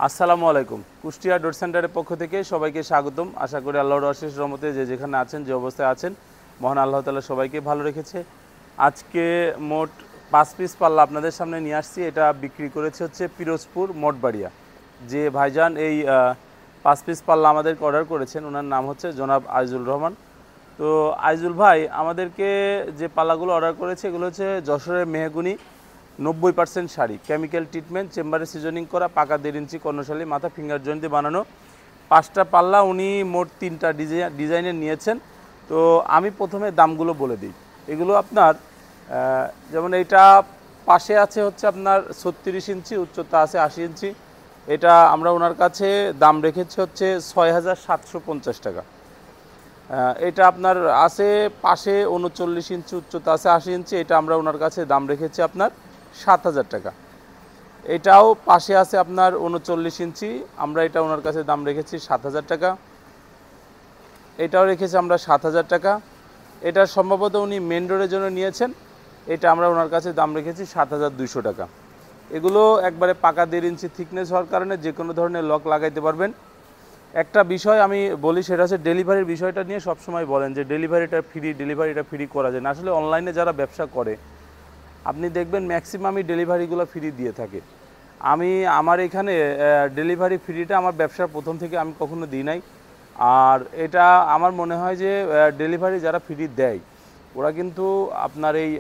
আসসালামু আলাইকুম। কুষ্টিয়া ডোর সেন্টারের পক্ষ থেকে সবাইকে স্বাগতম। আশা করি আল্লাহর অশেষ রহমতে যে যেখানে আছেন, যে অবস্থায় আছেন, মহান আল্লাহ তাআলা সবাইকে ভালো রেখেছে। আজকে মোট 5 পিস পাল্লা আপনাদের সামনে নিয়ে আসছি। এটা বিক্রি করেছে হচ্ছে পিরোজপুর মঠবাড়িয়া। যে ভাইজান এই 5 পিস পাল্লা আমাদেরকে অর্ডার করেছেন, ওনার নাম হচ্ছে জনাব আইজুল রহমান। তো আইজুল ভাই আমাদেরকে যে পাল্লাগুলো অর্ডার করেছে এগুলো হচ্ছে যশোরের মেহগুনি 90% শাড়ি, কেমিক্যাল ট্রিটমেন্ট, চেম্বারে সিজনিং করা, পাকা 1.5 ইঞ্চি কর্ণশালী, মাথা ফিঙ্গার জয়েন্ট দিয়ে বানানো 5টা পাল্লা। উনি মোট 3টা ডিজাইনের নিয়েছেন। তো আমি প্রথমে দামগুলো বলে দিই। এগুলো আপনার যেমন এইটা পাশে আছে হচ্ছে আপনার 36 ইঞ্চি, উচ্চতা আছে 80 ইঞ্চি। এটা আমরা ওনার কাছে দাম রেখেছি হচ্ছে 6,750 টাকা। এটা আপনার আছে পাশে 39 ইঞ্চি, উচ্চতা আছে 80 ইঞ্চি। এটা আমরা ওনার কাছে দাম রেখেছি আপনার 7,000 টাকা। এটাও পাশে আছে আপনার 39 ইঞ্চি, আমরা এটা ওনার কাছে দাম রেখেছি 7,000 টাকা। এটাও রেখেছি আমরা 7,000 টাকা। এটা সম্ভবত উনি মেন রোডের জন্য নিয়েছেন। এটা আমরা ওনার কাছে দাম রেখেছি 7,200 টাকা। এগুলো একবারে পাকা 1.5 ইঞ্চি থিকনেস হওয়ার কারণে যে কোনো ধরনের লক লাগাইতে পারবেন। একটা বিষয় আমি বলি, সেটা হচ্ছে ডেলিভারির বিষয়টা নিয়ে সবসময় বলেন যে ডেলিভারিটা ফ্রি করা যায় না। আসলে অনলাইনে যারা ব্যবসা করে আপনি দেখবেন ম্যাক্সিমামই ডেলিভারিগুলো ফ্রি দিয়ে থাকে। আমার এখানে ডেলিভারি ফ্রিটা আমার ব্যবসার প্রথম থেকে আমি কখনো দিই নাই। আর এটা আমার মনে হয় যে ডেলিভারি যারা ফ্রি দেয় ওরা কিন্তু আপনার এই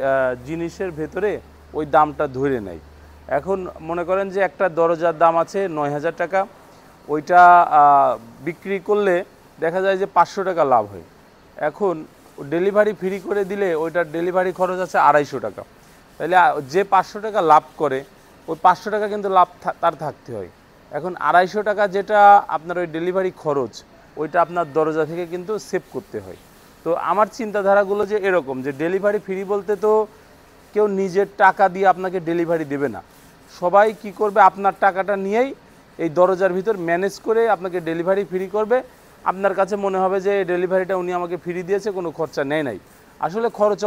জিনিসের ভেতরে ওই দামটা ধরে নেয়। এখন মনে করেন যে একটা দরজার দাম আছে 9,000 টাকা, ওইটা বিক্রি করলে দেখা যায় যে 500 টাকা লাভ হয়। এখন ডেলিভারি ফ্রি করে দিলে ওইটার ডেলিভারি খরচ আছে 250 টাকা। তাহলে যে 500 টাকা লাভ করে ওই 500 টাকা কিন্তু লাভ তার থাকতে হয়। এখন 250 টাকা যেটা আপনার ওই ডেলিভারি খরচ, ওইটা আপনার দরজা থেকে কিন্তু সেভ করতে হয়। তো আমার চিন্তাধারাগুলো যে এরকম, যে ডেলিভারি ফ্রি বলতে তো কেউ নিজের টাকা দিয়ে আপনাকে ডেলিভারি দেবে না। সবাই কি করবে, আপনার টাকাটা নিয়েই এই দরজার ভিতর ম্যানেজ করে আপনাকে ডেলিভারি ফ্রি করবে। আপনার কাছে মনে হবে যে ডেলিভারিটা উনি আমাকে ফ্রি দিয়েছে, কোনো খরচা নেয় নাই। আসলে খরচ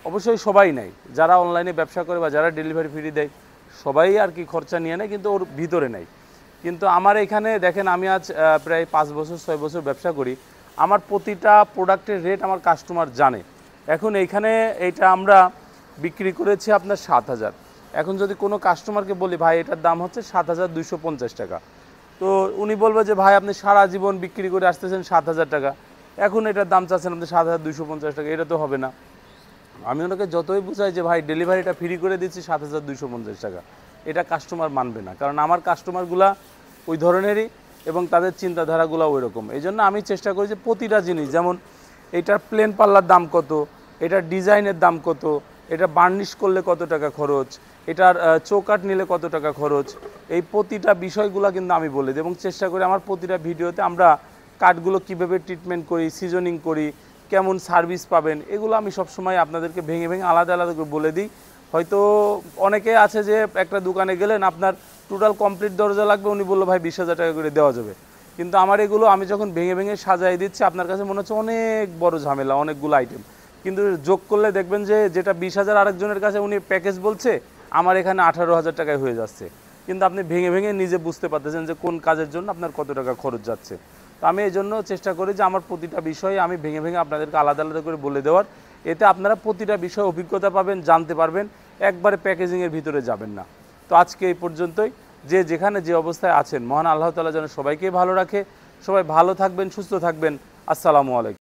অবশ্যই সবাই নেয়, যারা অনলাইনে ব্যবসা করে বা যারা ডেলিভারি ফ্রি দেয় সবাই আর কি খরচা নিয়ে নেয়, কিন্তু ওর ভিতরে নেয়। কিন্তু আমার এখানে দেখেন, আমি আজ প্রায় 5 বছর 6 বছর ব্যবসা করি। আমার প্রতিটা প্রোডাক্টের রেট আমার কাস্টমার জানে। এখন এইখানে এইটা আমরা বিক্রি করেছি আপনার 7,000। এখন যদি কোনো কাস্টমারকে বলি ভাই এটার দাম হচ্ছে 7,250 টাকা, তো উনি বলবে যে ভাই আপনি সারা জীবন বিক্রি করে আসতেছেন 7,000 টাকা, এখন এটার দাম চাচ্ছেন আপনি 7,250 টাকা, এটা তো হবে না। আমি ওনাকে যতই বুঝাই যে ভাই ডেলিভারিটা ফ্রি করে দিচ্ছি 7,250 টাকা, এটা কাস্টমার মানবে না। কারণ আমার কাস্টমারগুলা ওই ধরনেরই এবং তাদের চিন্তাধারাগুলো ওই রকম। এই জন্য আমি চেষ্টা করি যে প্রতিটা জিনিস, যেমন এটার প্লেন পাল্লার দাম কত, এটার ডিজাইনের দাম কত, এটা বার্নিশ করলে কত টাকা খরচ, এটার চৌকাট নিলে কত টাকা খরচ, এই প্রতিটা বিষয়গুলো কিন্তু আমি বলে দিই। এবং চেষ্টা করি আমার প্রতিটা ভিডিওতে আমরা কাঠগুলো কীভাবে ট্রিটমেন্ট করি, সিজনিং করি, কেমন সার্ভিস পাবেন, এগুলো আমি সবসময় আপনাদেরকে ভেঙে ভেঙে আলাদা আলাদা করে বলে দিই। হয়তো অনেকে আছে যে একটা দোকানে গেলেন, আপনার টোটাল কমপ্লিট দরজা লাগবে, উনি বললো ভাই 20,000 টাকা করে দেওয়া যাবে। কিন্তু আমার এগুলো আমি যখন ভেঙে ভেঙে সাজাই দিচ্ছি আপনার কাছে মনে হচ্ছে অনেক বড় ঝামেলা, অনেকগুলো আইটেম, কিন্তু যোগ করলে দেখবেন যে যেটা 20,000 আরেকজনের কাছে উনি প্যাকেজ বলছে, আমার এখানে 18,000 টাকায় হয়ে যাচ্ছে। কিন্তু আপনি ভেঙে ভেঙে নিজে বুঝতে পারতেছেন যে কোন কাজের জন্য আপনার কত টাকা খরচ যাচ্ছে। তো আমি এই জন্য চেষ্টা করি যে আমার প্রতিটা বিষয়ে আমি ভেঙে ভেঙে আপনাদেরকে আলাদা আলাদা করে বলে দেওয়ার। এতে আপনারা প্রতিটা বিষয়ে অভিজ্ঞতা পাবেন, জানতে পারবেন, একবারে প্যাকেজিংয়ের ভিতরে যাবেন না। তো আজকে এই পর্যন্তই। যে যেখানে যে অবস্থায় আছেন, মহান আল্লাহ তাআলা যেন সবাইকে ভালো রাখে। সবাই ভালো থাকবেন, সুস্থ থাকবেন। আসসালামু আলাইকুম।